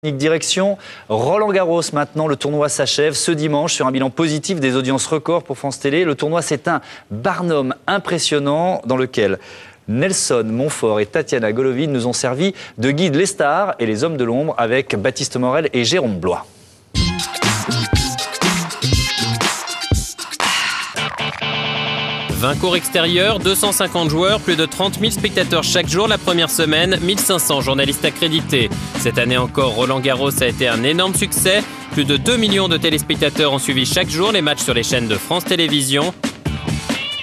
Direction Roland-Garros maintenant, le tournoi s'achève ce dimanche sur un bilan positif des audiences records pour France Télé. Le tournoi, c'est un Barnum impressionnant dans lequel Nelson Montfort et Tatiana Golovin nous ont servi de guides les stars et les hommes de l'ombre avec Baptiste Morel et Jérôme Blois. « 20 cours extérieurs, 250 joueurs, plus de 30 000 spectateurs chaque jour la première semaine, 1500 journalistes accrédités. Cette année encore, Roland-Garros a été un énorme succès. Plus de 2 millions de téléspectateurs ont suivi chaque jour les matchs sur les chaînes de France Télévisions.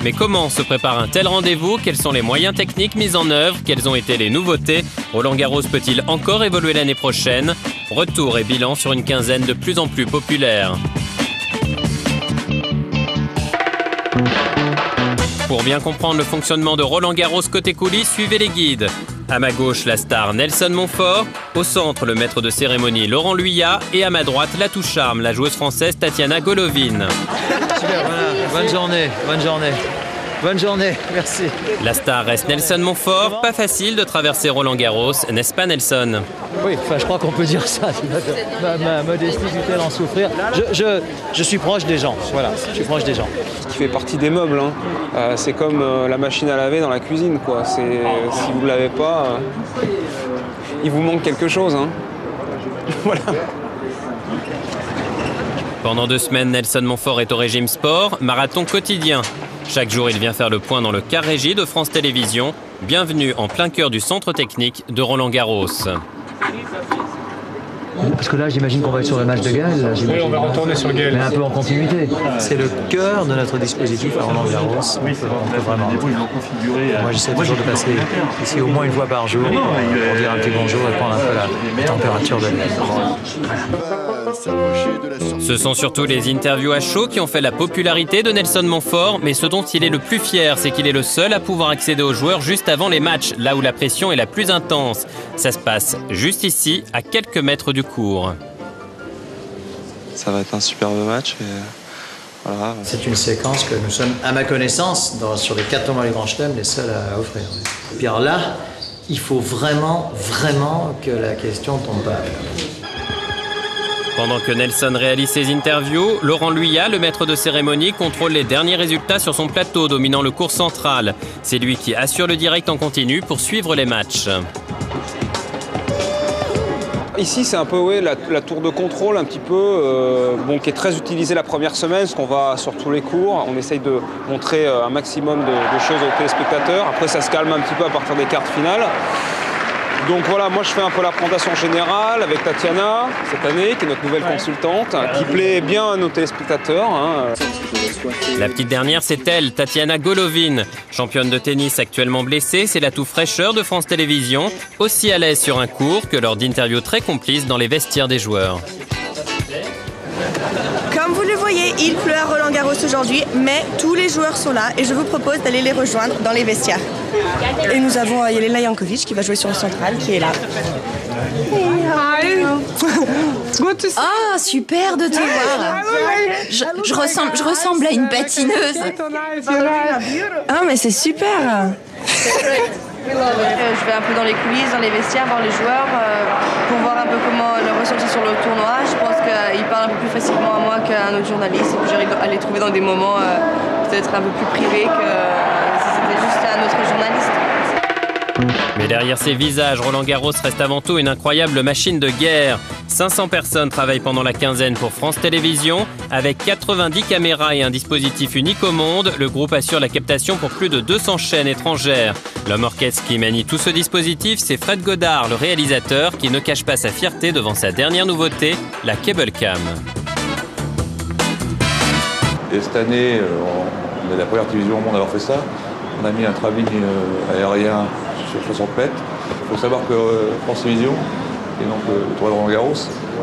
Mais comment se prépare un tel rendez-vous? Quels sont les moyens techniques mis en œuvre? Quelles ont été les nouveautés? Roland-Garros peut-il encore évoluer l'année prochaine? Retour et bilan sur une quinzaine de plus en plus populaire. Pour bien comprendre le fonctionnement de Roland-Garros côté coulisses, suivez les guides. À ma gauche, la star Nelson Montfort. Au centre, le maître de cérémonie Laurent Luyat. Et à ma droite, la touche-charme, la joueuse française Tatiana Golovin. Super, voilà. Bonne journée, bonne journée. Bonne journée, merci. La star reste Nelson Montfort. Pas facile de traverser Roland-Garros, n'est-ce pas Nelson? Oui, enfin, je crois qu'on peut dire ça. Ma modestie du-t-elle en souffrir. Je suis proche des gens, voilà, je suis proche des gens. Ce qui fait partie des meubles, hein. C'est comme la machine à laver dans la cuisine, quoi. Si vous ne l'avez pas, il vous manque quelque chose, hein. Voilà. Pendant 2 semaines, Nelson Montfort est au régime sport, marathon quotidien. Chaque jour, il vient faire le point dans le car régie de France Télévisions. Bienvenue en plein cœur du centre technique de Roland-Garros. Parce que là, j'imagine qu'on va être sur le match de Gaël. Oui, on va retourner sur Gaël. Mais un peu en continuité. C'est le cœur de notre dispositif à Roland-Garros. Oui, vraiment. Moi, j'essaie toujours de passer ici au moins une fois par jour pour dire un petit bonjour et prendre un peu la température de l'air. Ce sont surtout les interviews à chaud qui ont fait la popularité de Nelson Montfort, mais ce dont il est le plus fier, c'est qu'il est le seul à pouvoir accéder aux joueurs juste avant les matchs, là où la pression est la plus intense. Ça se passe juste ici, à quelques mètres du court. Ça va être un superbe match. Et voilà. C'est une séquence que nous sommes, à ma connaissance, sur les 4 tournois du Grand Chelem, les seuls à offrir. Et puis alors là, il faut vraiment que la question tombe pas. Pendant que Nelson réalise ses interviews, Laurent Luyat, le maître de cérémonie, contrôle les derniers résultats sur son plateau, dominant le cours central. C'est lui qui assure le direct en continu pour suivre les matchs. Ici, c'est un peu la tour de contrôle, un petit peu, qui est très utilisée la première semaine, parce qu'on va sur tous les cours. On essaye de montrer un maximum de choses aux téléspectateurs. Après, ça se calme un petit peu à partir des quarts finales. Donc voilà, moi je fais un peu la présentation générale avec Tatiana, cette année, qui est notre nouvelle consultante, qui plaît bien à nos téléspectateurs. La petite dernière, c'est elle, Tatiana Golovin. Championne de tennis actuellement blessée, c'est l'atout fraîcheur de France Télévisions, aussi à l'aise sur un court que lors d'interviews très complices dans les vestiaires des joueurs. Comme vous le voyez, il pleut à Roland-Garros aujourd'hui, mais tous les joueurs sont là et je vous propose d'aller les rejoindre dans les vestiaires. Et nous avons Jelena Jankovic qui va jouer sur le central, qui est là. Ah, super de te voir. Je ressemble à une patineuse. Ah, mais c'est super. Je vais un peu dans les coulisses, dans les vestiaires, voir les joueurs, pour voir un peu comment leur ressenti sur le tournoi. Je pense qu'ils parlent un peu plus facilement à moi qu'à un autre journaliste et que j'arrive à les trouver dans des moments peut-être un peu plus privés que si c'était juste un autre journaliste. Mais derrière ces visages, Roland-Garros reste avant tout une incroyable machine de guerre. 500 personnes travaillent pendant la quinzaine pour France Télévisions. Avec 90 caméras et un dispositif unique au monde, le groupe assure la captation pour plus de 200 chaînes étrangères. L'homme orchestre qui manie tout ce dispositif, c'est Fred Godard, le réalisateur, qui ne cache pas sa fierté devant sa dernière nouveauté, la Cable Cam. Et cette année, on est la première télévision au monde à avoir fait ça. On a mis un travelling aérien sur 60 mètres. Il faut savoir que France Télévisions, et donc le tournoi de Roland-Garros,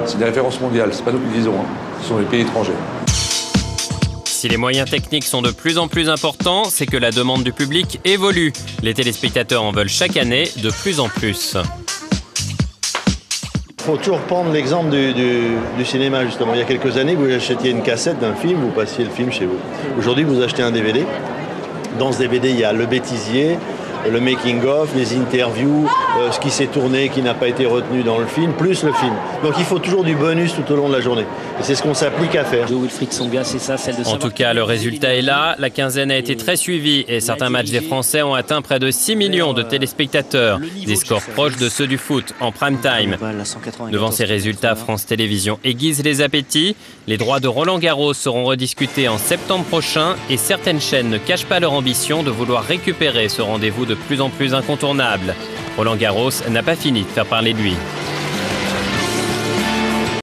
c'est des références mondiales. C'est pas nous qui le disons, ce sont les pays étrangers. Si les moyens techniques sont de plus en plus importants, c'est que la demande du public évolue. Les téléspectateurs en veulent chaque année de plus en plus. Il faut toujours prendre l'exemple du cinéma, justement. Il y a quelques années, vous achetiez une cassette d'un film, vous passiez le film chez vous. Aujourd'hui, vous achetez un DVD. Dans ce DVD, il y a Le Bêtisier, le making-of, les interviews, ce qui s'est tourné, qui n'a pas été retenu dans le film, plus le film. Donc il faut toujours du bonus tout au long de la journée. Et c'est ce qu'on s'applique à faire. En tout cas, le résultat est là. La quinzaine a été très suivie et certains matchs des Français ont atteint près de 6 millions de téléspectateurs. Des scores proches de ceux du foot en prime time. Devant ces résultats, France Télévisions aiguise les appétits. Les droits de Roland-Garros seront rediscutés en septembre prochain et certaines chaînes ne cachent pas leur ambition de vouloir récupérer ce rendez-vous de plus en plus incontournable. Roland-Garros n'a pas fini de faire parler de lui.